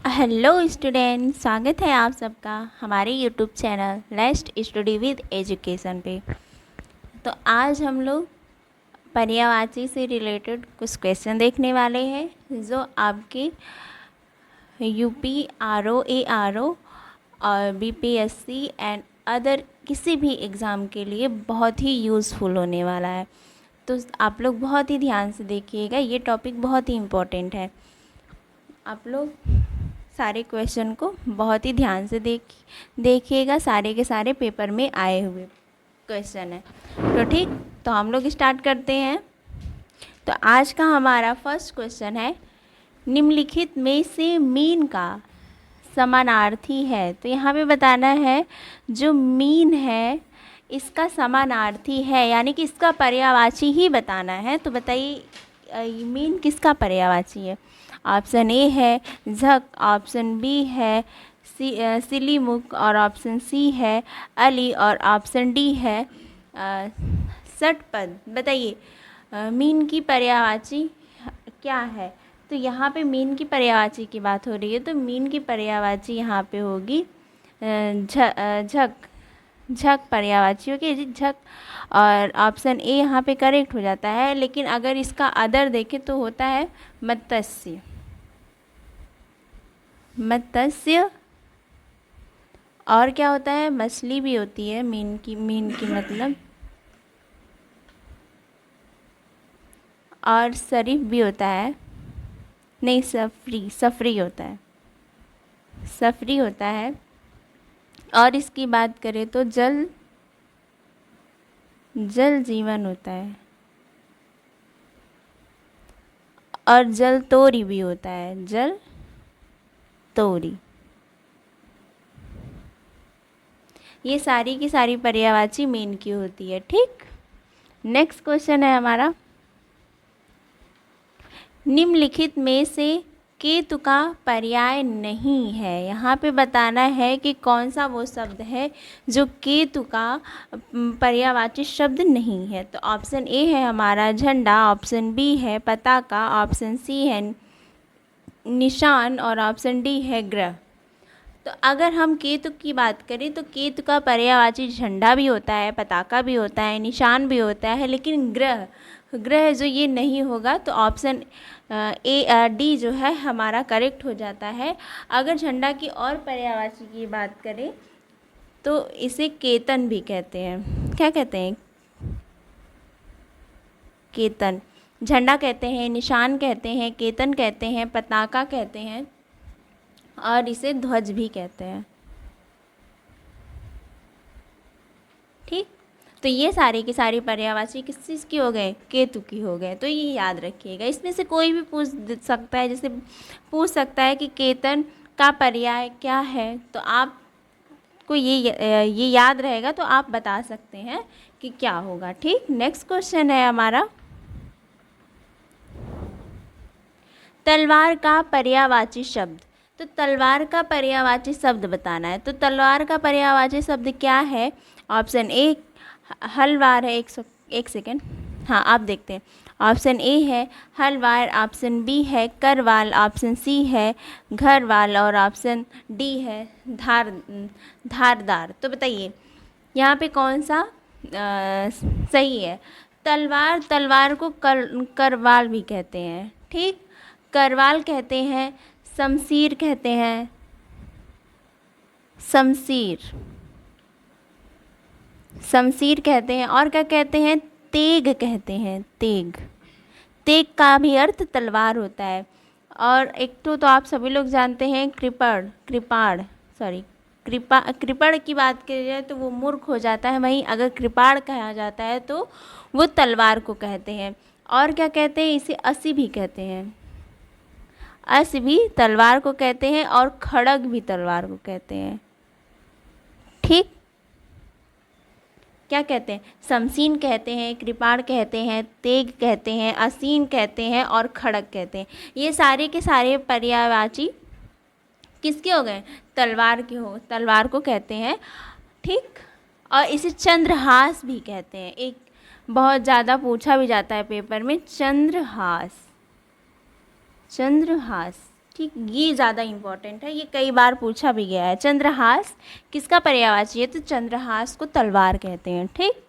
Hello student, स्वागत है आप सबका हमारे YouTube channel let's study with education पे। तो आज हम लोग पर्यायवाची से रिलेटेड कुछ क्वेश्चन देखने वाले हैं जो आपके यूपी आरओ एआरओ और बीपीएससी एंड अदर किसी भी एग्ज़ाम के लिए बहुत ही यूज़फुल होने वाला है। तो आप लोग बहुत ही ध्यान से देखिएगा, ये टॉपिक बहुत ही इम्पोर्टेंट है। आप लोग सारे क्वेश्चन को बहुत ही ध्यान से देखिएगा, सारे के सारे पेपर में आए हुए क्वेश्चन है। तो ठीक, तो हम लोग स्टार्ट करते हैं। तो आज का हमारा फर्स्ट क्वेश्चन है, निम्नलिखित में से मीन का समानार्थी है। तो यहाँ पे बताना है जो मीन है इसका समानार्थी है, यानी कि इसका पर्यायवाची ही बताना है। तो बताइए मीन किसका पर्यायवाची है। ऑप्शन ए है झक, ऑप्शन बी है सिलीमुख और ऑप्शन सी है अली और ऑप्शन डी है षटपद। बताइए मीन की पर्यायवाची क्या है। तो यहाँ पे मीन की पर्यायवाची की बात हो रही है, तो मीन की पर्यायवाची यहाँ पे होगी झक, झक पर्यायवाची होगी जी, झक। और ऑप्शन ए यहाँ पे करेक्ट हो जाता है, लेकिन अगर इसका अदर देखें तो होता है मत्स्य, मत्स्य। और क्या होता है, मछली भी होती है मीन की मतलब, और शरीफ भी होता है, नहीं सफरी होता है, सफरी होता है। और इसकी बात करें तो जल जीवन होता है, और जल तोरी भी होता है, जल तोरी। ये सारी की सारी पर्यायवाची मीन की होती है। ठीक, नेक्स्ट क्वेश्चन है हमारा, निम्नलिखित में से केतु का पर्याय नहीं है। यहाँ पे बताना है कि कौन सा वो शब्द है जो केतु का पर्यायवाची शब्द नहीं है। तो ऑप्शन ए है हमारा झंडा, ऑप्शन बी है पताका, ऑप्शन सी है निशान और ऑप्शन डी है ग्रह। तो अगर हम केतु की बात करें तो केतु का पर्यायवाची झंडा भी होता है, पताका भी होता है, निशान भी होता है, लेकिन ग्रह जो ये नहीं होगा। तो ऑप्शन ए डी जो है हमारा करेक्ट हो जाता है। अगर झंडा की और पर्यायवाची की बात करें तो इसे केतन भी कहते हैं। क्या कहते हैं, केतन। झंडा कहते हैं, निशान कहते हैं, केतन कहते हैं, पताका कहते हैं, और इसे ध्वज भी कहते हैं। ठीक, तो ये सारी की सारी पर्यायवाची किस चीज़ की हो गए, केतु की हो गए। तो ये याद रखिएगा, इसमें से कोई भी पूछ सकता है, जैसे पूछ सकता है कि केतन का पर्याय क्या है, तो आपको ये याद रहेगा तो आप बता सकते हैं कि क्या होगा। ठीक, नेक्स्ट क्वेश्चन है हमारा, तलवार का पर्यायवाची शब्द। तो तलवार का पर्यायवाची शब्द बताना है। तो तलवार का पर्यायवाची शब्द क्या है। ऑप्शन ए हलवार है, एक सेकेंड, हाँ आप देखते हैं। ऑप्शन ए है हलवार, ऑप्शन बी है करवाल, ऑप्शन सी है घरवाल और ऑप्शन डी है धारदार। तो बताइए यहाँ पे कौन सा सही है। तलवार को करवाल भी कहते हैं। ठीक, करवाल कहते हैं, शमशीर कहते हैं, शमशीर कहते हैं, और क्या कहते हैं, तेग कहते हैं, तेग का भी अर्थ तलवार होता है। और एक तो आप सभी लोग जानते हैं कृपण की बात की जाए तो वो मूर्ख हो जाता है, वहीं अगर कृपाण कहा जाता है तो वो तलवार को कहते हैं। और क्या कहते हैं, इसे असी भी कहते हैं, अस भी तलवार को कहते हैं, और खड़ग भी तलवार को कहते हैं। ठीक, क्या कहते हैं, शमशीन कहते हैं, कृपाण कहते हैं, तेग कहते हैं, असीन कहते हैं और खड़ग कहते हैं। ये सारे के सारे पर्यायवाची किसके हो गए, तलवार को कहते हैं। ठीक, और इसे चंद्रहास भी कहते हैं। एक बहुत ज़्यादा पूछा भी जाता है पेपर में, चंद्रहास। ठीक, ये ज़्यादा इम्पोर्टेंट है, ये कई बार पूछा भी गया है। चंद्रहास किसका पर्यायवाची है? तो चंद्रहास को तलवार कहते हैं। ठीक,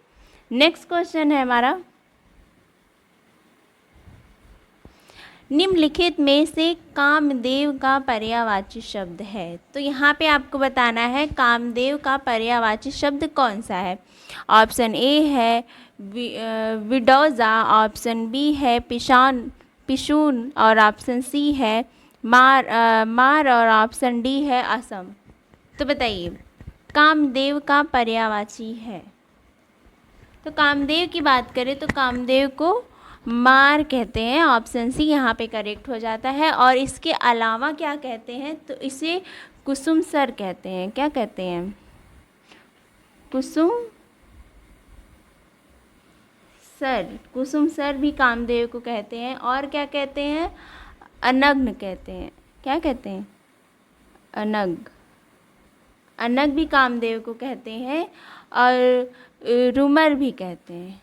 नेक्स्ट क्वेश्चन है हमारा, निम्नलिखित में से कामदेव का पर्यायवाची शब्द है। तो यहाँ पे आपको बताना है कामदेव का पर्यायवाची शब्द कौन सा है। ऑप्शन ए है विडोज़ा, ऑप्शन बी है पिशून और ऑप्शन सी है मार और ऑप्शन डी है असम। तो बताइए कामदेव का पर्यायवाची है। तो कामदेव की बात करें तो कामदेव को मार कहते हैं, ऑप्शन सी यहाँ पे करेक्ट हो जाता है। और इसके अलावा क्या कहते हैं? तो इसे कुसुम सर कहते हैं। क्या कहते हैं? कुसुम सर। कुसुम सर भी कामदेव को कहते हैं। और क्या कहते हैं? अनग्न कहते हैं। क्या कहते हैं? अनग। अनग भी कामदेव को कहते हैं और रुमर भी कहते हैं।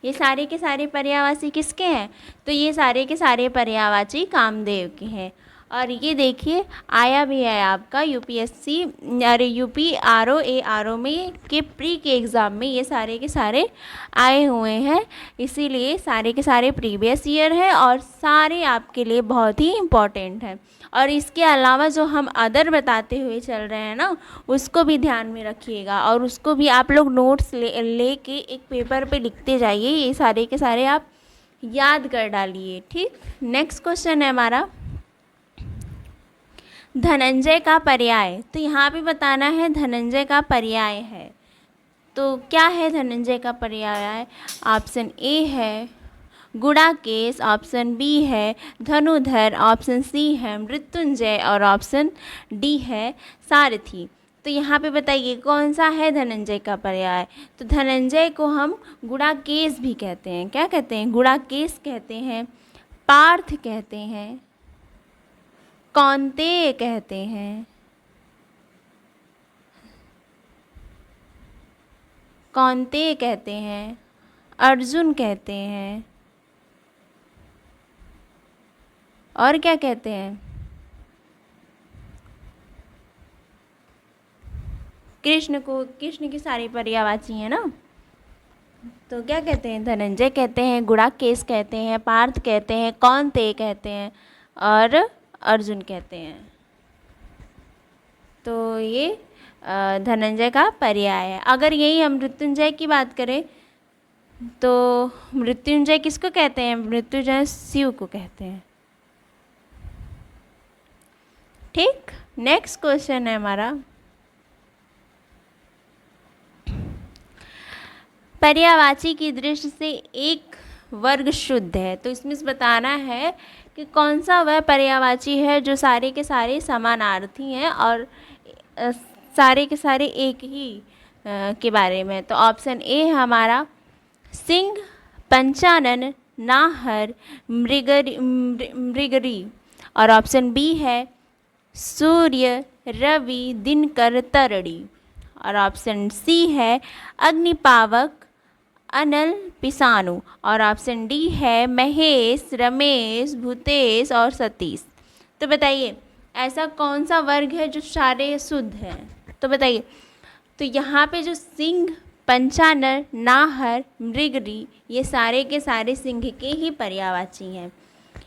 ये सारे के सारे पर्यायवाची किसके हैं? तो ये सारे के सारे पर्यायवाची कामदेव के हैं। और ये देखिए आया भी है आपका यूपीएससी अरे यूपी आर ओ में के प्री के एग्ज़ाम में ये सारे के सारे आए हुए हैं, इसीलिए सारे के सारे प्रीवियस ईयर है और सारे आपके लिए बहुत ही इम्पोर्टेंट हैं। और इसके अलावा जो हम अदर बताते हुए चल रहे हैं ना, उसको भी ध्यान में रखिएगा और उसको भी आप लोग नोट्स ले के एक पेपर पे लिखते जाइए। ये सारे के सारे आप याद कर डालिए। ठीक, नेक्स्ट क्वेश्चन है हमारा धनंजय का पर्याय। तो यहाँ पे बताना है धनंजय का पर्याय है। तो क्या है धनंजय का पर्याय? ऑप्शन ए है गुड़ाकेश, ऑप्शन बी है धनुधर, ऑप्शन सी है मृत्युंजय और ऑप्शन डी है सारथी। तो यहाँ पे बताइए कौन सा है धनंजय का पर्याय? तो धनंजय को हम गुड़ाकेश भी कहते हैं। क्या कहते हैं? गुड़ाकेश कहते हैं, पार्थ कहते हैं, कौन्तेय कहते हैं, कौन्तेय कहते हैं, अर्जुन कहते हैं और क्या कहते हैं? कृष्ण की सारी पर्यायवाची है ना। तो क्या कहते हैं? धनंजय कहते हैं, गुड़ाकेश कहते हैं, पार्थ कहते हैं, कौन्तेय कहते हैं और अर्जुन कहते हैं। तो ये धनंजय का पर्याय है। अगर यही हम मृत्युंजय की बात करें तो मृत्युंजय किसको कहते हैं? मृत्युंजय शिव को कहते हैं। ठीक, नेक्स्ट क्वेश्चन है हमारा पर्यायवाची की दृष्टि से एक वर्ग शुद्ध है। तो इसमें बताना है कि कौन सा वह पर्यायवाची है जो सारे के सारे समानार्थी हैं और सारे के सारे एक ही के बारे में। तो ऑप्शन ए है हमारा सिंह, पंचानन, नाहर, मृगरी और ऑप्शन बी है सूर्य, रवि, दिनकर, तरड़ी और ऑप्शन सी है अग्निपावक, अनल, पिसानु और ऑप्शन डी है महेश, रमेश, भूतेश और सतीश। तो बताइए ऐसा कौन सा वर्ग है जो सारे शुद्ध हैं? तो बताइए। तो यहाँ पे जो सिंह, पंचानन, नाहर, मृगरी ये सारे के सारे सिंह के ही पर्यायवाची हैं।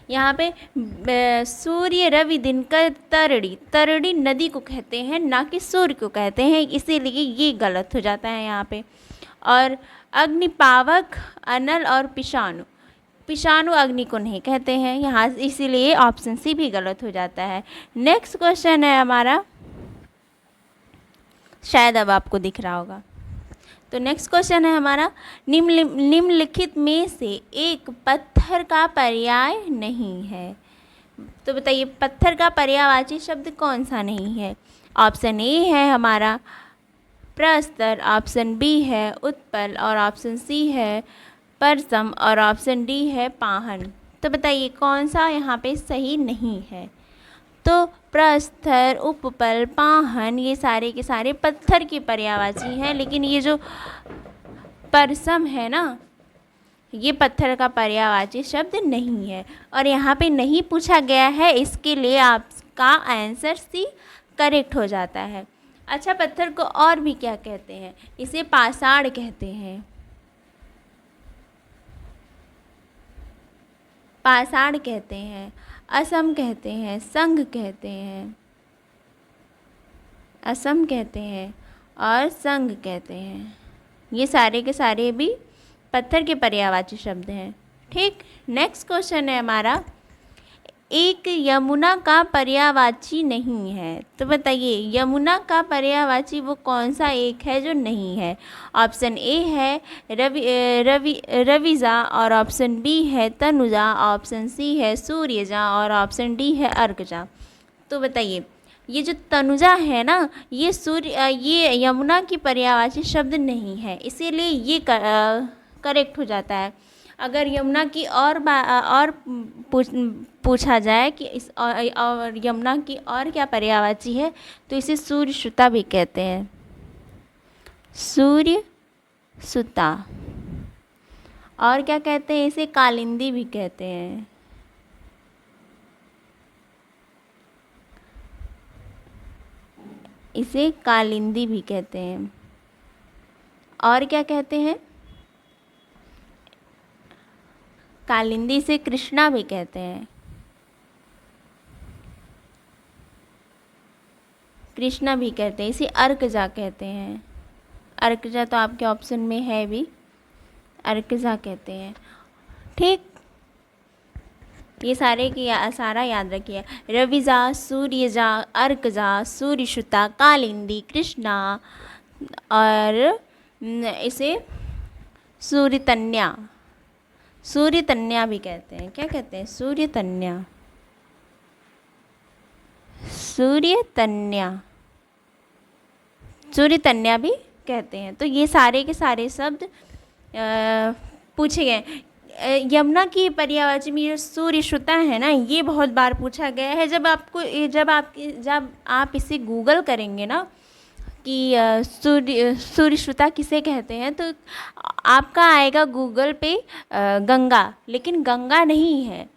यहाँ पे सूर्य, रवि, दिनकर, तरड़ी नदी को कहते हैं ना कि सूर्य को कहते हैं, इसीलिए ये गलत हो जाता है यहाँ पे। और अग्निपावक, अनल और पिशानु अग्नि को नहीं कहते हैं यहाँ, इसीलिए ऑप्शन सी भी गलत हो जाता है। नेक्स्ट क्वेश्चन है हमारा, शायद अब आपको दिख रहा होगा। तो नेक्स्ट क्वेश्चन है हमारा निम्नलिखित में से एक पत्थर का पर्याय नहीं है। तो बताइए पत्थर का पर्यायवाची शब्द कौन सा नहीं है? ऑप्शन ए है हमारा प्रस्तर, ऑप्शन बी है उत्पल और ऑप्शन सी है परसम और ऑप्शन डी है पाहन। तो बताइए कौन सा यहाँ पे सही नहीं है? तो प्रस्तर, उपपल, पाहन ये सारे के सारे पत्थर की पर्यायवाची हैं, लेकिन ये जो परसम है ना, ये पत्थर का पर्यायवाची शब्द नहीं है। और यहाँ पे नहीं पूछा गया है, इसके लिए आपका आंसर सी करेक्ट हो जाता है। अच्छा, पत्थर को और भी क्या कहते हैं? इसे पाषाण कहते हैं, पाषाण कहते हैं, असम कहते हैं, संघ कहते हैं, असम कहते हैं और संघ कहते हैं। ये सारे के सारे भी पत्थर के पर्यायवाची शब्द हैं। ठीक, नेक्स्ट क्वेश्चन है हमारा, एक यमुना का पर्यायवाची नहीं है। तो बताइए यमुना का पर्यायवाची वो कौन सा एक है जो नहीं है? ऑप्शन ए है रविजा और ऑप्शन बी है तनुजा, ऑप्शन सी है सूर्यजा और ऑप्शन डी है अर्कजा। तो बताइए ये जो तनुजा है ना, ये यमुना की पर्यायवाची शब्द नहीं है, इसीलिए ये करेक्ट हो जाता है। अगर यमुना की और पूछा जाए कि और यमुना की और क्या पर्यायवाची है, तो इसे सूर्यसुता भी कहते हैं, सूर्यसुता। और क्या कहते हैं? इसे कालिंदी भी कहते हैं, इसे कालिंदी भी कहते हैं। और क्या कहते हैं? कालिंदी से कृष्णा भी कहते हैं, कृष्णा भी कहते हैं। इसे अर्कजा कहते हैं, अर्कजा तो आपके ऑप्शन में है भी, अर्कजा कहते हैं। ठीक, ये सारा याद रखिए, रविजा, सूर्यजा, अर्कजा, सूर्यसुता, कालिंदी, कृष्णा और इसे सूर्यतन्या, सूर्यतन्या भी कहते हैं। क्या कहते हैं? सूर्यतन्या, सूर्यतन्या, सूर्यतन्या भी कहते हैं। तो ये सारे के सारे शब्द पूछे गए। यमुना की पर्यायवाची में जो सूर्यसुता है ना, ये बहुत बार पूछा गया है। जब आप इसे गूगल करेंगे ना कि सूर्यसुता किसे कहते हैं, तो आपका आएगा गूगल पे गंगा, लेकिन गंगा नहीं है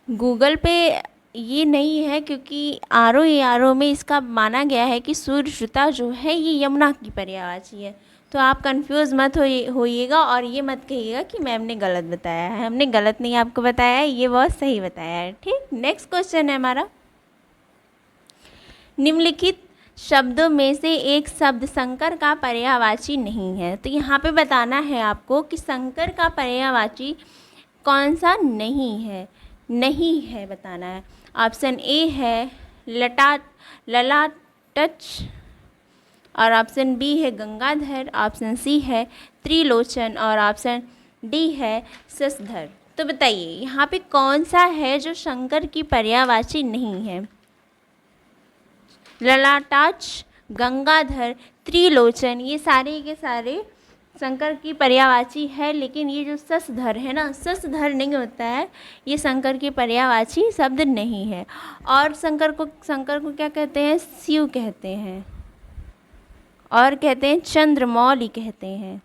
गूगल पे, ये नहीं है, क्योंकि आर ओ में इसका माना गया है कि सूर्यसुता जो है ये यमुना की पर्यायवाची है। तो आप कंफ्यूज मत होइएगा और ये मत कहिएगा कि मैम ने गलत बताया है। हमने गलत नहीं आपको बताया है, ये बहुत सही बताया है। ठीक, नेक्स्ट क्वेश्चन है हमारा, निम्नलिखित शब्दों में से एक शब्द शंकर का पर्यायवाची नहीं है। तो यहाँ पे बताना है आपको कि शंकर का पर्यायवाची कौन सा नहीं है बताना है। ऑप्शन ए है ललाटच और ऑप्शन बी है गंगाधर, ऑप्शन सी है त्रिलोचन और ऑप्शन डी है शशधर। तो बताइए यहाँ पे कौन सा है जो शंकर की पर्यायवाची नहीं है? ललाटाक्ष, गंगाधर, त्रिलोचन, ये सारे के सारे शंकर की पर्यायवाची है, लेकिन ये जो शशधर है ना, शशधर नहीं होता है, ये शंकर की पर्यायवाची शब्द नहीं है। और शंकर को क्या कहते हैं? शिव कहते हैं, और कहते हैं चंद्रमौली कहते हैं,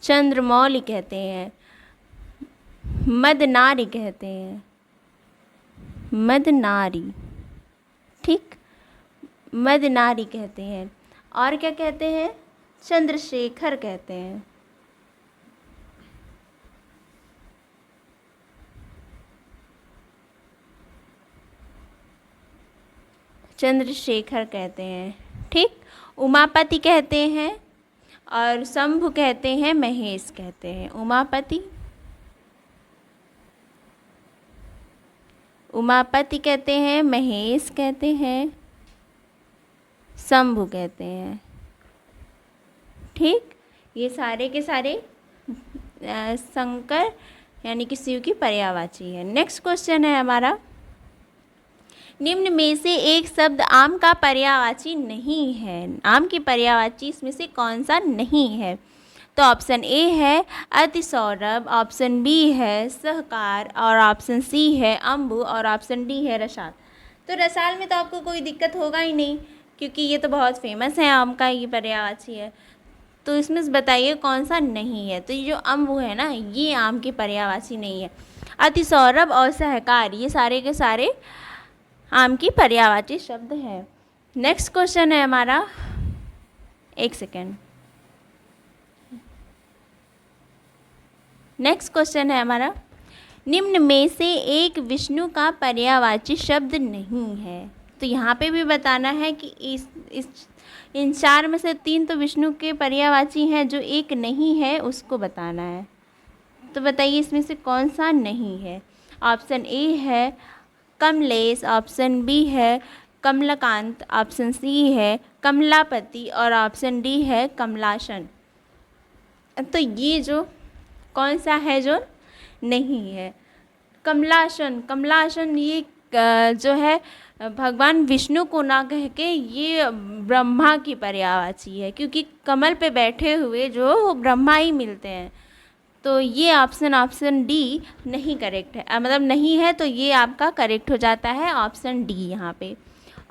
चंद्रमौली कहते हैं, मदनारी कहते हैं, मदनारी। ठीक, मदनारी कहते हैं। और क्या कहते हैं? चंद्रशेखर कहते हैं, चंद्रशेखर कहते हैं। ठीक, उमापति कहते हैं और शंभु कहते हैं, महेश कहते हैं। उमापति कहते हैं, महेश कहते हैं, शंभु कहते हैं। ठीक, ये सारे के सारे शंकर यानी कि शिव की पर्यायवाची है। नेक्स्ट क्वेश्चन है हमारा, निम्न में से एक शब्द आम का पर्यायवाची नहीं है। आम की पर्यायवाची इसमें से कौन सा नहीं है? तो ऑप्शन ए है अतिसौरभ, ऑप्शन बी है सहकार और ऑप्शन सी है अम्बु और ऑप्शन डी है रसाल। तो रसाल में तो आपको कोई दिक्कत होगा ही नहीं, क्योंकि ये तो बहुत फेमस है, आम का ये पर्यायवाची है। तो इसमें से बताइए कौन सा नहीं है। तो ये जो अम्ब है ना, ये आम की पर्यायवाची नहीं है। अति सौरभ और सहकार, ये सारे के सारे आम की पर्यायवाची शब्द हैं। नेक्स्ट क्वेश्चन है हमारा, एक सेकेंड, नेक्स्ट क्वेश्चन है हमारा, निम्न में से एक विष्णु का पर्यायवाची शब्द नहीं है। तो यहाँ पे भी बताना है कि इन चार में से तीन तो विष्णु के पर्यायवाची हैं, जो एक नहीं है उसको बताना है। तो बताइए इसमें से कौन सा नहीं है। ऑप्शन ए है कमलेश, ऑप्शन बी है कमलाकांत, ऑप्शन सी है कमलापति और ऑप्शन डी है कमलासन। तो ये जो कौन सा है जो नहीं है, कमलासन। कमलासन ये जो है भगवान विष्णु को ना कह के ये ब्रह्मा की पर्यायवाची है, क्योंकि कमल पे बैठे हुए जो वो ब्रह्मा ही मिलते हैं। तो ये ऑप्शन डी नहीं करेक्ट है, मतलब नहीं है, तो ये आपका करेक्ट हो जाता है ऑप्शन डी यहाँ पे।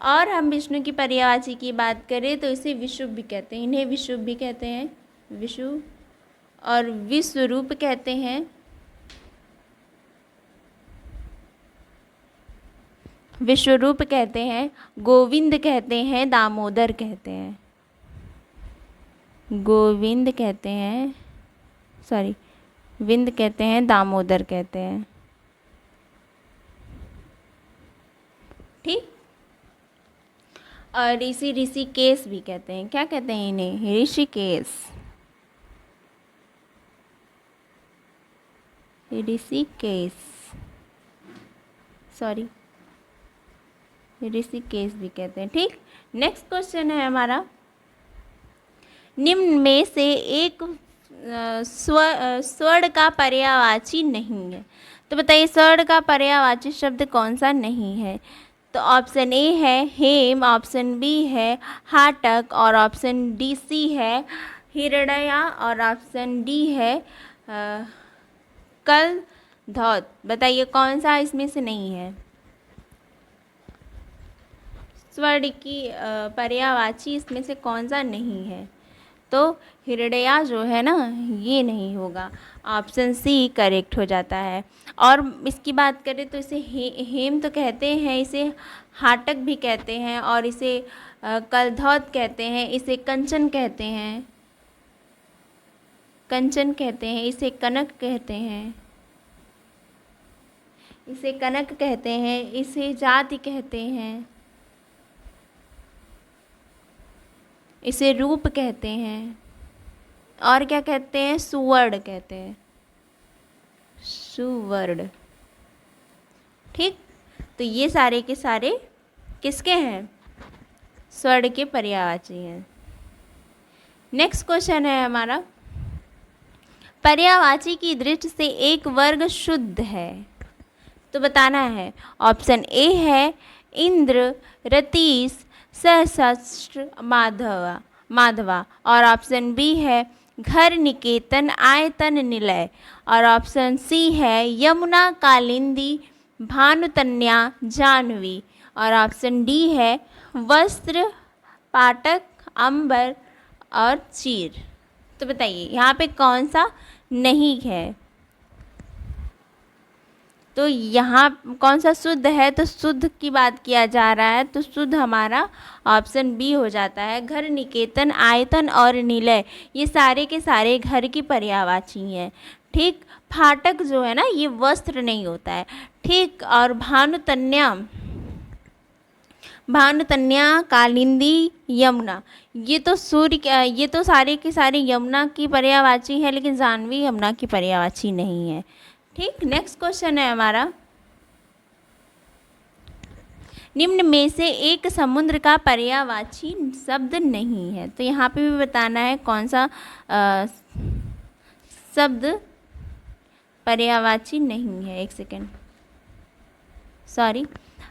और हम विष्णु की पर्यायवाची की बात करें तो इसे विशुभ भी कहते हैं, इन्हें विशुभ भी कहते हैं, विशुभ और विश्वरूप कहते हैं, विश्वरूप कहते हैं, गोविंद कहते हैं, दामोदर कहते हैं, गोविंद कहते हैं, सॉरी विंद कहते हैं, दामोदर कहते हैं। ठीक। और ऋषिकेश भी कहते हैं, क्या कहते हैं इन्हें, ऋषिकेश, ऋषिकेश, सॉरी ऋषिकेश भी कहते हैं। ठीक। नेक्स्ट क्वेश्चन है हमारा, निम्न में से एक स्वर्ण का पर्यायवाची नहीं है। तो बताइए स्वर्ण का पर्यायवाची शब्द कौन सा नहीं है। तो ऑप्शन ए है हेम, ऑप्शन बी है हाटक और ऑप्शन डी सी है हिरण्या और ऑप्शन डी है कल धौत। बताइए कौन सा इसमें से नहीं है। स्वर्ण की पर्यायवाची इसमें से कौन सा नहीं है। तो हिरण्या जो है ना, ये नहीं होगा, ऑप्शन सी करेक्ट हो जाता है। और इसकी बात करें तो इसे हेम तो कहते हैं, इसे हाटक भी कहते हैं और इसे कलधौत कहते हैं, इसे कंचन कहते हैं, कंचन कहते हैं, इसे कनक कहते हैं, इसे कनक कहते हैं, इसे जाति कहते हैं, इसे रूप कहते हैं और क्या कहते हैं, सुवर्ण कहते हैं, सुवर्ण। ठीक। तो ये सारे के सारे किसके हैं, स्वर्ण के पर्यायवाची हैं। नेक्स्ट क्वेश्चन है हमारा, पर्यायवाची की दृष्टि से एक वर्ग शुद्ध है। तो बताना है। ऑप्शन ए है इंद्र, रतीश, सहस्त्र, माधवा और ऑप्शन बी है घर, निकेतन, आयतन, निलय और ऑप्शन सी है यमुना, कालिंदी, भानुतन्या, जाह्नवी और ऑप्शन डी है वस्त्र, पाटक, अंबर और चीर। तो बताइए यहाँ पे कौन सा नहीं है। तो यहाँ कौन सा शुद्ध है, तो शुद्ध की बात किया जा रहा है, तो शुद्ध हमारा ऑप्शन बी हो जाता है। घर, निकेतन, आयतन और निलय ये सारे के सारे घर की पर्यायवाची हैं। ठीक। फाटक जो है ना, ये वस्त्र नहीं होता है। ठीक। और भानुतन्या, कालिंदी, यमुना ये तो ये तो सारे के सारे यमुना की पर्यायवाची है, लेकिन जाह्नवी यमुना की पर्यायवाची नहीं है। ठीक। नेक्स्ट क्वेश्चन है हमारा, निम्न में से एक समुद्र का पर्यायवाची शब्द नहीं है। तो यहाँ पे भी बताना है कौन सा शब्द पर्यायवाची नहीं है। एक सेकेंड, सॉरी,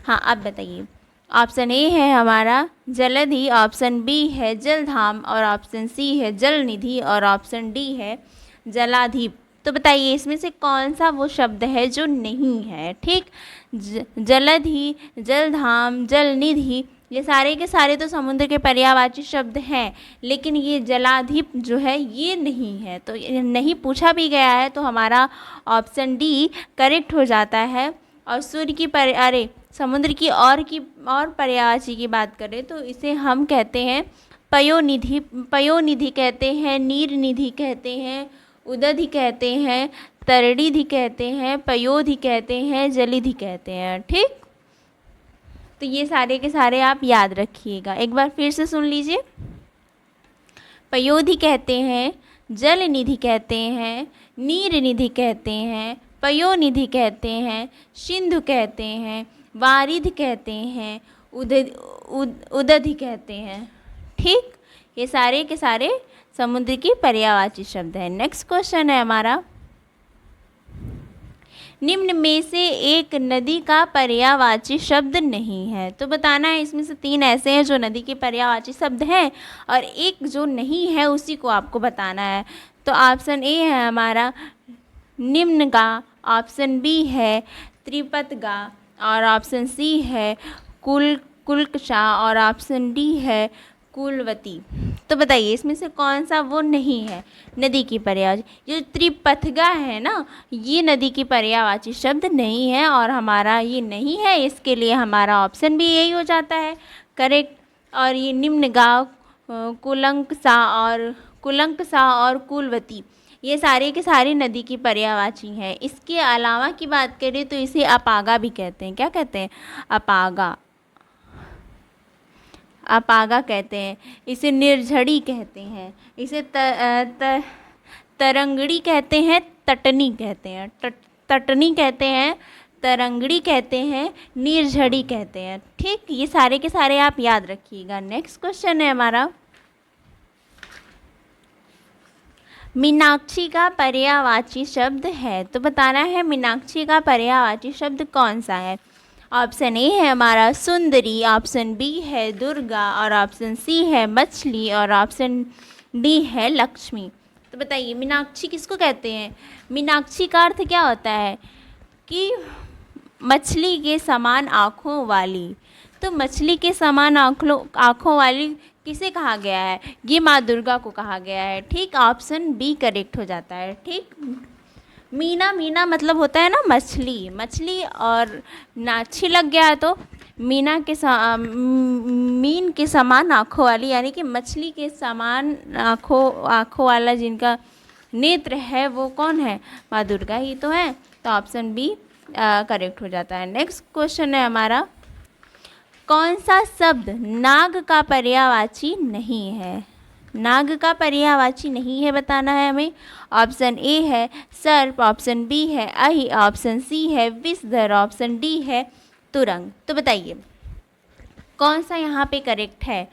हाँ अब बताइए। ऑप्शन ए है हमारा जलधि, ऑप्शन बी है जलधाम और ऑप्शन सी है जलनिधि और ऑप्शन डी है जलाधिप। तो बताइए इसमें से कौन सा वो शब्द है जो नहीं है। ठीक। जलधि, जलधाम, जलनिधि ये सारे के सारे तो समुद्र के पर्यायवाची शब्द हैं, लेकिन ये जलाधिप जो है ये नहीं है, तो ये नहीं पूछा भी गया है, तो हमारा ऑप्शन डी करेक्ट हो जाता है। और सूर्य की समुद्र की और पर्यायवाची की बात करें तो इसे हम कहते हैं पयोनिधि कहते हैं, नीरनिधि कहते हैं, उदधि कहते हैं, तरणिधि कहते हैं, पयोधि कहते हैं, जलिधि कहते हैं। ठीक, तो ये सारे के सारे आप याद रखिएगा। एक बार फिर से सुन लीजिए। पयोधि कहते हैं, जल निधि कहते हैं, नीर निधि कहते हैं, पयोनिधि कहते हैं, सिंधु कहते हैं, वारिधि कहते हैं, उदधि कहते हैं। ठीक, ये सारे के सारे समुद्र की पर्यायवाची शब्द हैं। नेक्स्ट क्वेश्चन है हमारा, निम्न में से एक नदी का पर्यायवाची शब्द नहीं है। तो बताना है, इसमें से 3 ऐसे हैं जो नदी के पर्यायवाची शब्द हैं और एक जो नहीं है उसी को आपको बताना है। तो ऑप्शन ए है हमारा निम्नगा, ऑप्शन बी है त्रिपतगा, और ऑप्शन सी है कुल्कषा, और ऑप्शन डी है कुलवती। तो बताइए इसमें से कौन सा वो नहीं है नदी की पर्यायवाची। जो त्रिपथगा है ना, ये नदी की पर्यायवाची शब्द नहीं है और हमारा ये नहीं है, इसके लिए हमारा ऑप्शन भी यही हो जाता है करेक्ट। और ये निम्नगांव, कुलंकसा और कुलवती, ये सारे के सारे नदी की पर्यायवाची हैं। इसके अलावा की बात करें तो इसे अपागा भी कहते हैं। क्या कहते हैं? अपागा कहते हैं। इसे निर्झड़ी कहते हैं, इसे तरंगड़ी कहते हैं, तटनी कहते हैं, तटनी कहते हैं, तरंगड़ी कहते हैं, निर्झड़ी कहते हैं। ठीक, ये सारे के सारे आप याद रखिएगा। नेक्स्ट क्वेश्चन है हमारा, मीनाक्षी का पर्यायवाची शब्द है। तो बताना है मीनाक्षी का पर्यायवाची शब्द कौन सा है। ऑप्शन ए है हमारा सुंदरी, ऑप्शन बी है दुर्गा, और ऑप्शन सी है मछली, और ऑप्शन डी है लक्ष्मी। तो बताइए मीनाक्षी किसको कहते हैं? मीनाक्षी का अर्थ क्या होता है कि मछली के समान आँखों वाली। तो मछली के समान आँखों वाली किसे कहा गया है? ये माँ दुर्गा को कहा गया है। ठीक, ऑप्शन बी करेक्ट हो जाता है। ठीक, मीना, मीना मतलब होता है ना मछली, मछली और नाछी लग गया है तो मीन के समान आँखों वाली, यानी कि मछली के समान आँखों वाला जिनका नेत्र है वो कौन है? माँ दुर्गा ही तो है। तो ऑप्शन बी करेक्ट हो जाता है। नेक्स्ट क्वेश्चन है हमारा, कौन सा शब्द नाग का पर्यायवाची नहीं है? नाग का पर्यायवाची नहीं है बताना है हमें। ऑप्शन ए है सर्प, ऑप्शन बी है अहि, ऑप्शन सी है विषधर, ऑप्शन डी है तुरंग। तो बताइए कौन सा यहाँ पे करेक्ट है?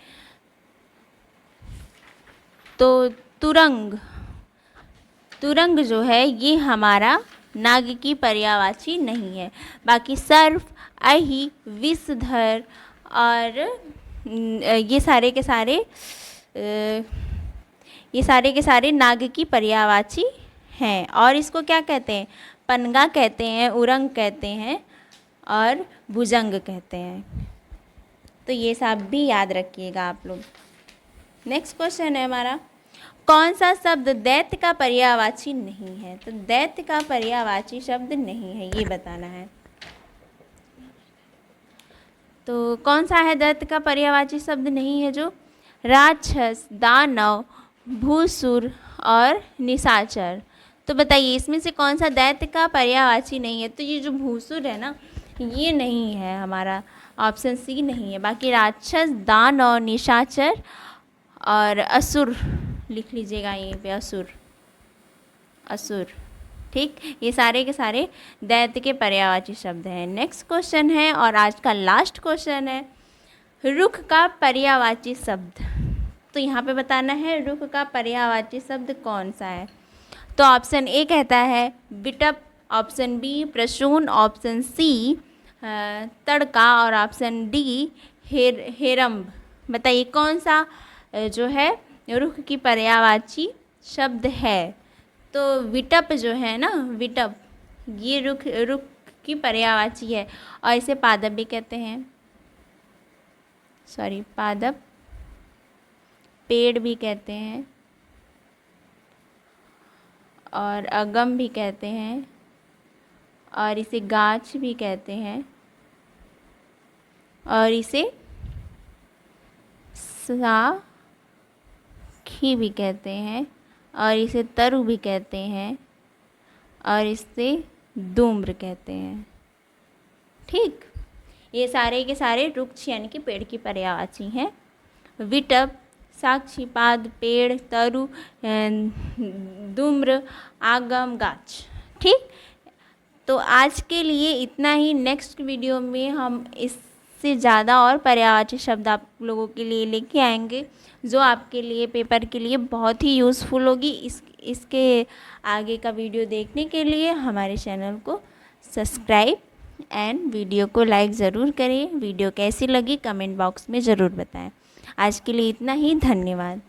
तो तुरंग जो है ये हमारा नाग की पर्यायवाची नहीं है। बाकी सर्प, अहि, विषधर और ये सारे के सारे नाग की पर्यायवाची हैं। और इसको क्या कहते हैं? पनगा कहते हैं, उरंग कहते हैं और भुजंग कहते हैं। तो ये सब भी याद रखिएगा आप लोग। नेक्स्ट क्वेश्चन है हमारा, कौन सा शब्द दैत्य का पर्यायवाची नहीं है? तो दैत्य का पर्यायवाची शब्द नहीं है, ये बताना है। तो कौन सा है दैत्य का पर्यायवाची शब्द नहीं है? जो राक्षस, दानव, भूसुर और निशाचर। तो बताइए इसमें से कौन सा दैत्य का पर्यायवाची नहीं है? तो ये जो भूसुर है ना, ये नहीं है हमारा, ऑप्शन सी नहीं है। बाकी राक्षस, दानव, निशाचर और असुर लिख लीजिएगा यहीं पे, असुर। ठीक, ये सारे के सारे दैत्य के पर्यायवाची शब्द हैं। नेक्स्ट क्वेश्चन है और आज का लास्ट क्वेश्चन है, रुख का पर्यायवाची शब्द। तो यहाँ पे बताना है रुख का पर्यायवाची शब्द कौन सा है। तो ऑप्शन ए कहता है बिटप, ऑप्शन बी प्रसून, ऑप्शन सी तड़का और ऑप्शन डी हेरम्ब। बताइए कौन सा जो है रुख की पर्यायवाची शब्द है। तो विटप जो है ना, विटप ये रुख की पर्यायवाची है और इसे पादप भी कहते हैं। पादप पेड़ भी कहते हैं और अगम भी कहते हैं और इसे गाछ भी कहते हैं और इसे साखी भी कहते हैं और इसे तरु भी कहते हैं और इसे धूम्र कहते हैं। ठीक, ये सारे के सारे वृक्ष यानी कि पेड़ की पर्यायवाची हैं। विटप, साक्षी, पाद, पेड़, तरु, धूम्र, आगम, गाछ। ठीक, तो आज के लिए इतना ही। नेक्स्ट वीडियो में हम इससे ज़्यादा और पर्यायवाची शब्द आप लोगों के लिए लेके आएंगे जो आपके लिए पेपर के लिए बहुत ही यूज़फुल होगी। इसके आगे का वीडियो देखने के लिए हमारे चैनल को सब्सक्राइब एंड वीडियो को लाइक ज़रूर करें। वीडियो कैसी लगी कमेंट बॉक्स में ज़रूर बताएं। आज के लिए इतना ही, धन्यवाद।